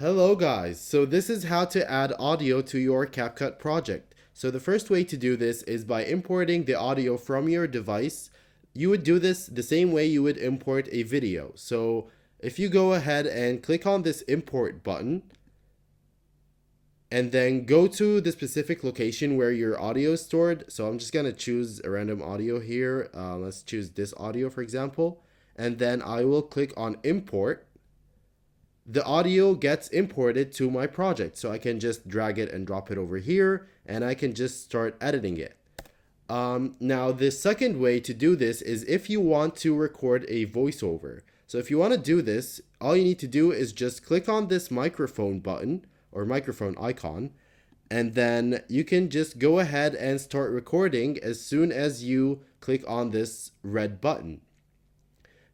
Hello guys, so this is how to add audio to your CapCut project. So the first way to do this is by importing the audio from your device. You would do this the same way you would import a video. So if you go ahead and click on this import button and then go to the specific location where your audio is stored. So I'm just gonna choose a random audio here. Let's choose this audio for example, and then I will click on import. The audio gets imported to my project. So I can just drag it and drop it over here and I can just start editing it. Now the second way to do this is if you want to record a voiceover. So if you want to do this, all you need to do is just click on this microphone button or microphone icon, and then you can just go ahead and start recording as soon as you click on this red button.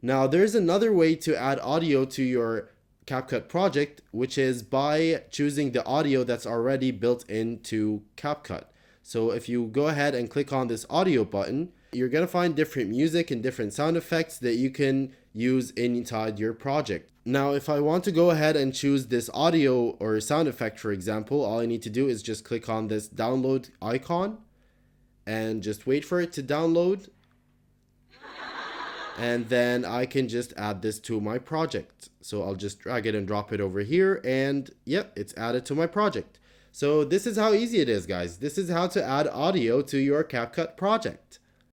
Now there's another way to add audio to your CapCut project, which is by choosing the audio that's already built into CapCut. So if you go ahead and click on this audio button, you're going to find different music and different sound effects that you can use inside your project. Now, if I want to go ahead and choose this audio or sound effect, for example, all I need to do is just click on this download icon and just wait for it to download. And then I can just add this to my project. So I'll just drag it and drop it over here, and yep, it's added to my project. So this is how easy it is, guys. This is how to add audio to your CapCut project.